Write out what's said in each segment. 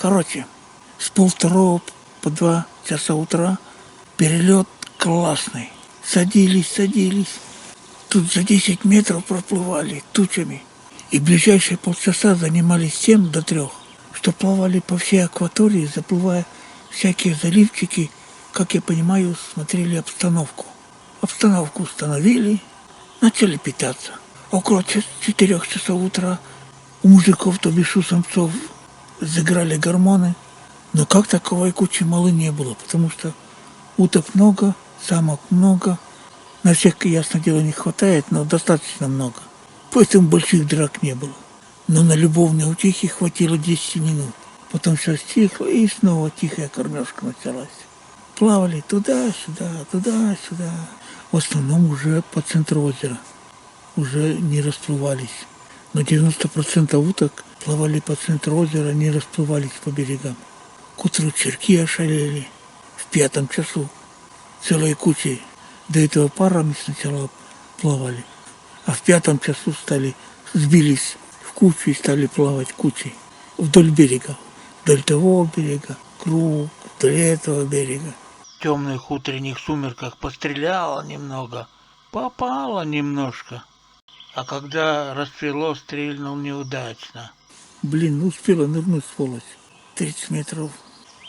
Короче, с 1:30 по 2 часа утра перелет классный. Садились. Тут за 10 метров проплывали тучами. И ближайшие полчаса занимались тем до 3, что плавали по всей акватории, заплывая всякие заливчики, как я понимаю, смотрели обстановку. Обстановку установили, начали питаться. Около 4 часов утра у мужиков, то бишь у самцов, заиграли гормоны. Но как таковой кучи малы не было, потому что уток много, самок много. На всех, ясно дело, не хватает, но достаточно много. Поэтому больших драк не было. Но на любовные утехи хватило 10 минут. Потом все стихло, и снова тихая кормежка началась. Плавали туда-сюда, туда-сюда. В основном уже по центру озера. Уже не расплывались. Но 90% уток плавали по центру озера, не расплывались по берегам. К утру черки ошалели. В 5 часу целой кучей. До этого парами сначала плавали. А в 5 часу сбились в кучу и стали плавать кучей. Вдоль берега. Вдоль того берега, круг, вдоль этого берега. В темных утренних сумерках постреляла немного, попала немножко. А когда расцвело, стрельнул неудачно. Успела нырнуть, сволочь. 30 метров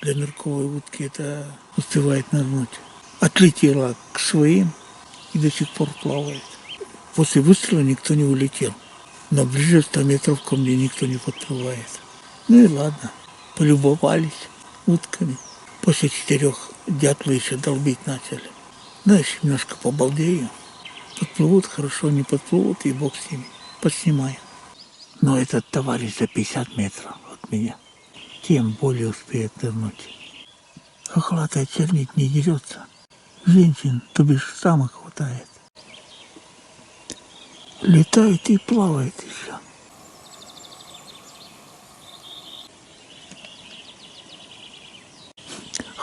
для нырковой утки это успевает нырнуть. Отлетела к своим и до сих пор плавает. После выстрела никто не улетел. Но ближе 100 метров ко мне никто не подплывает. Ну и ладно, полюбовались утками. После 4 дятлы еще долбить начали. Дальше немножко побалдею. Подплывут хорошо, не подплывут, и бог с ними. Поснимаю. Но этот товарищ за 50 метров от меня тем более успеет нырнуть. Хохлатая чернить не дерется. Женщин, то бишь самых хватает. Летает и плавает еще.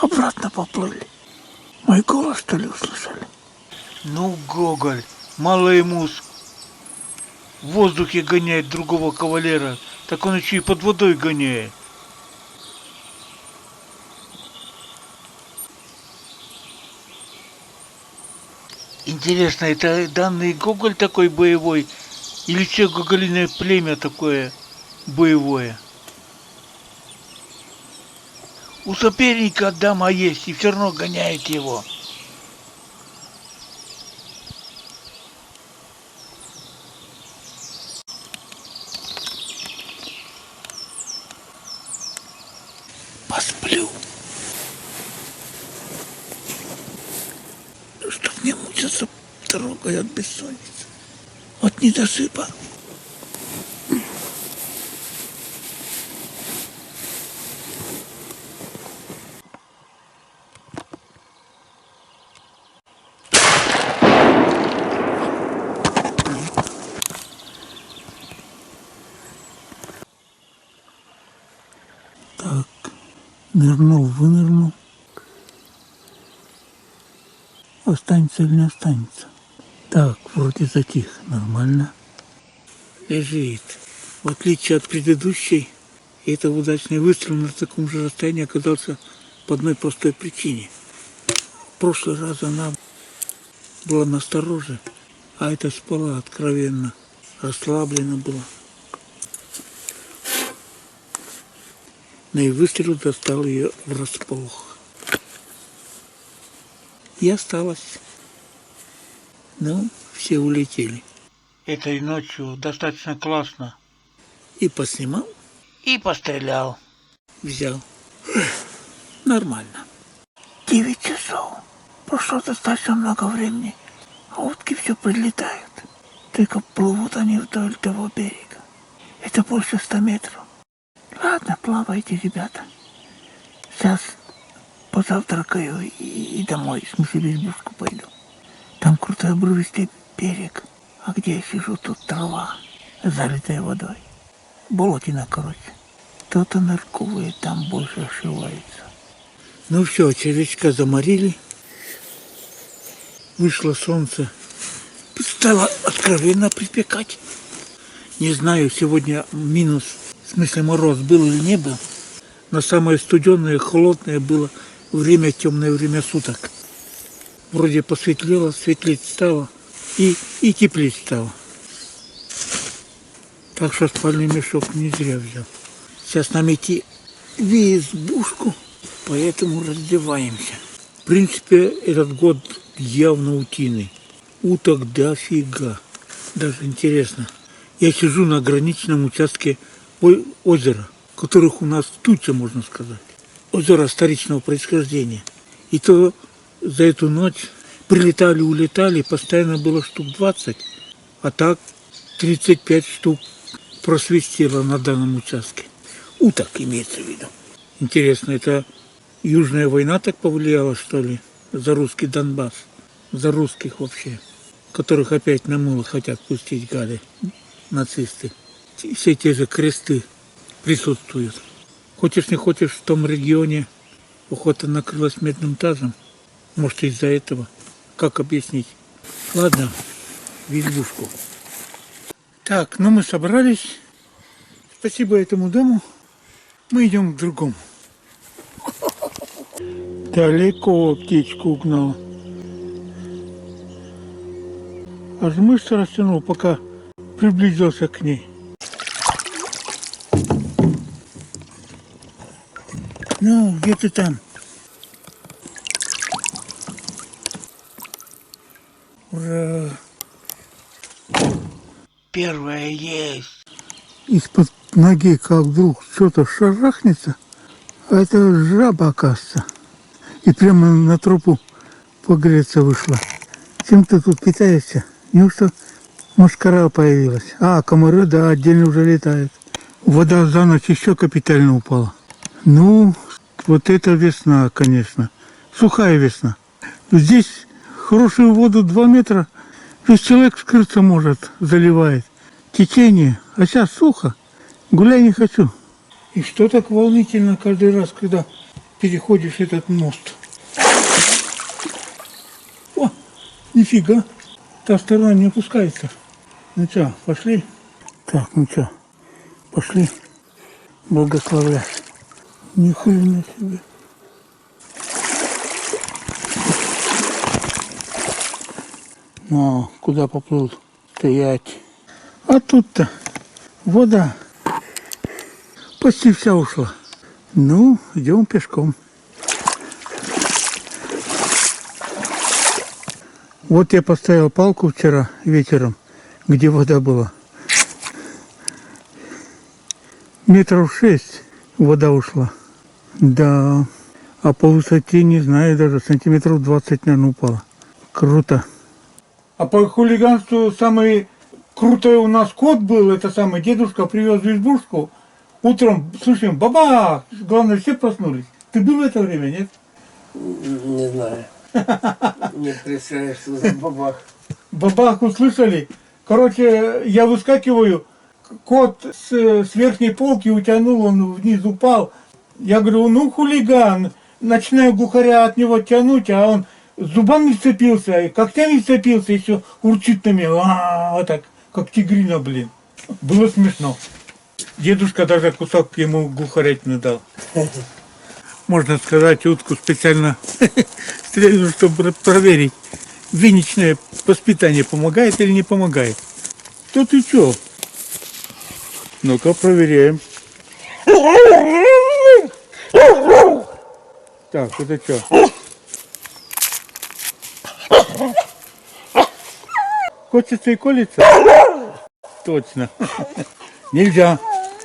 Обратно поплыли. Мой голос, что ли, услышали? Ну, Гоголь, мало ему в воздухе гоняет другого кавалера, так он еще и под водой гоняет. Интересно, это данный Гоголь такой боевой, или все гоголиное племя такое боевое? У соперника дама есть, и все равно гоняет его. Посплю. Чтоб не мучиться дорогой от бессонницы, от недосыпа. Так, вынырнул. Останется или не останется? Так, вроде затих, нормально. Лежит. В отличие от предыдущей, это удачный выстрел на таком же расстоянии оказался по одной простой причине. В прошлый раз она была настороже, а эта спала откровенно, расслаблена была. Но и выстрел достал ее врасплох. И осталось. Ну, все улетели. Этой ночью достаточно классно. И поснимал, и пострелял. Взял. Нормально. 9 часов. Прошло достаточно много времени, а утки все прилетают. Только плывут они вдоль того берега. Это больше 100 метров. Ладно, плавайте, ребята. Сейчас позавтракаю и домой, в смысле в избушку пойду. Там крутой обрывистый берег, а где я сижу, тут трава, залитая водой. Болотина, короче. Кто-то нырковые там больше ошивается. Ну все, червячка заморили. Вышло солнце. Стало откровенно припекать. Не знаю, сегодня минус, в смысле мороз был или не был. на самое студеное и холодное было время, темное время суток. Вроде посветлело, светлеть стало и теплеть стало. Так что спальный мешок не зря взял. Сейчас нам идти в избушку, поэтому раздеваемся. В принципе, этот год явно утиный. Уток дофига. Даже интересно. Я сижу на ограниченном участке озера, которых у нас туча, можно сказать. Озеро старичного происхождения. И то за эту ночь прилетали, улетали, постоянно было штук 20, а так 35 штук просвистело на данном участке. Уток имеется в виду. Интересно, это Южная война так повлияла, что ли, за русский Донбасс? За русских вообще, которых опять на мыло хотят пустить гады, нацисты. Все те же кресты присутствуют. Хочешь не хочешь, в том регионе охота накрылась медным тазом. Может, из-за этого. Как объяснить? Ладно, в избушку. Так, ну мы собрались. Спасибо этому дому. Мы идем к другому. Далеко птичку угнал. Аж мышцы растянул, пока приблизился к ней. Ну, где ты там? Ура! Первая есть. Из-под ноги как вдруг что-то шарахнется, а это жаба, оказывается. И прямо на тропу погреться вышла. Чем ты тут питаешься? Неужто мошкара появилась? А, комары, да, отдельно уже летают. Вода за ночь еще капитально упала. Ну, вот это весна, конечно. Сухая весна. Здесь хорошую воду 2 метра, весь человек скрыться может, заливает. Течение, а сейчас сухо. Гулять не хочу. И что так волнительно каждый раз, когда переходишь этот мост? О, нифига. Та сторона не опускается. Ну что, пошли? Так, ну что, пошли благословлять. Ни хрена себе. Ну, куда поплыл? Стоять. А тут-то вода почти вся ушла. Ну, идем пешком. Вот я поставил палку вчера вечером, где вода была. Метров 6 вода ушла. Да, а по высоте, не знаю, даже сантиметров 20, наверное, упала. Круто. А по хулиганству самый крутой у нас кот был, это самый дедушка привез в избушку. Утром слышим, бабах, главное, все проснулись. Ты был в это время, нет? Не знаю. Не представляешь, что за бабах. Бабах услышали. Короче, я выскакиваю, кот с верхней полки утянул, он вниз упал. Я говорю, ну хулиган. Начинаю глухаря от него тянуть, а он зубами вцепился, когтями вцепился, еще урчит на меня. Вот так, как тигрина, блин. Было смешно. Дедушка даже кусок ему глухарятины дал. Можно сказать, утку специально стрельну, чтобы проверить, веничное воспитание помогает или не помогает. То ты чё? Ну-ка, проверяем. Так, это что? Хочется и колется? Точно. Нельзя.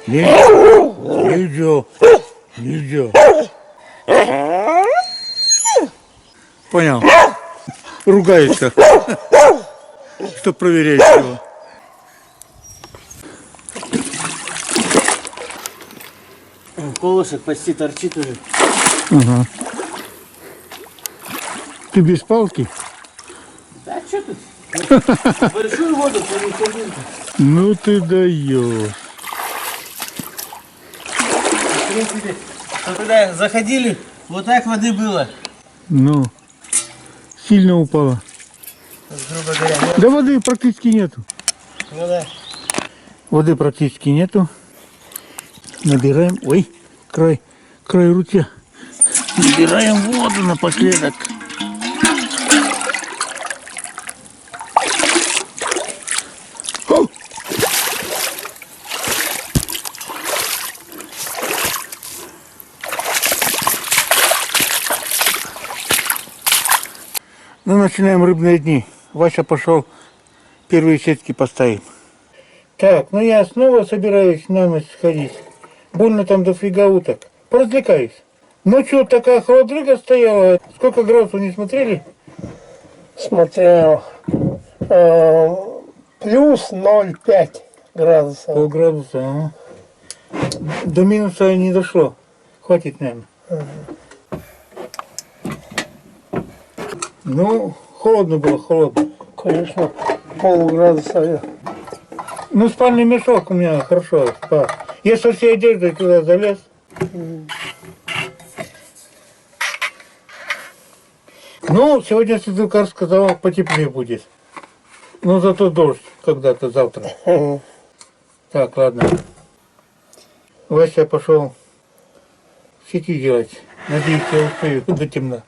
Нельзя. Понял. Ругается. Что проверяет его. Колышек почти торчит уже. Ага. Ты без палки? Да что тут? Большую воду понесем. Ну ты даешь. В принципе, когда заходили, вот так воды было. Ну, сильно упала. Грубо говоря. Да воды практически нету. Ну да. Воды практически нету. Набираем. Ой, край край руте. Набираем воду напоследок. О! Ну, начинаем рыбные дни. Вася пошел, первые сетки поставим. Так, ну я снова собираюсь на ночь сходить. Больно там дофига уток. Поразвлекаюсь. Ночью такая холодрыга стояла. Сколько градусов не смотрели? Смотрел. Плюс 0,5 градусов. Полградуса, ага. До минуса не дошло. Хватит, наверное. Ну, холодно было, холодно. Конечно, полградуса. Ну, спальный мешок у меня хорошо спал. Я со всей одеждой туда залез. Ну, сегодня Светлукар сказал, потеплее будет. Ну, зато дождь когда-то завтра. Так, ладно. Вася пошел сети делать. Надеюсь, я успею до темна.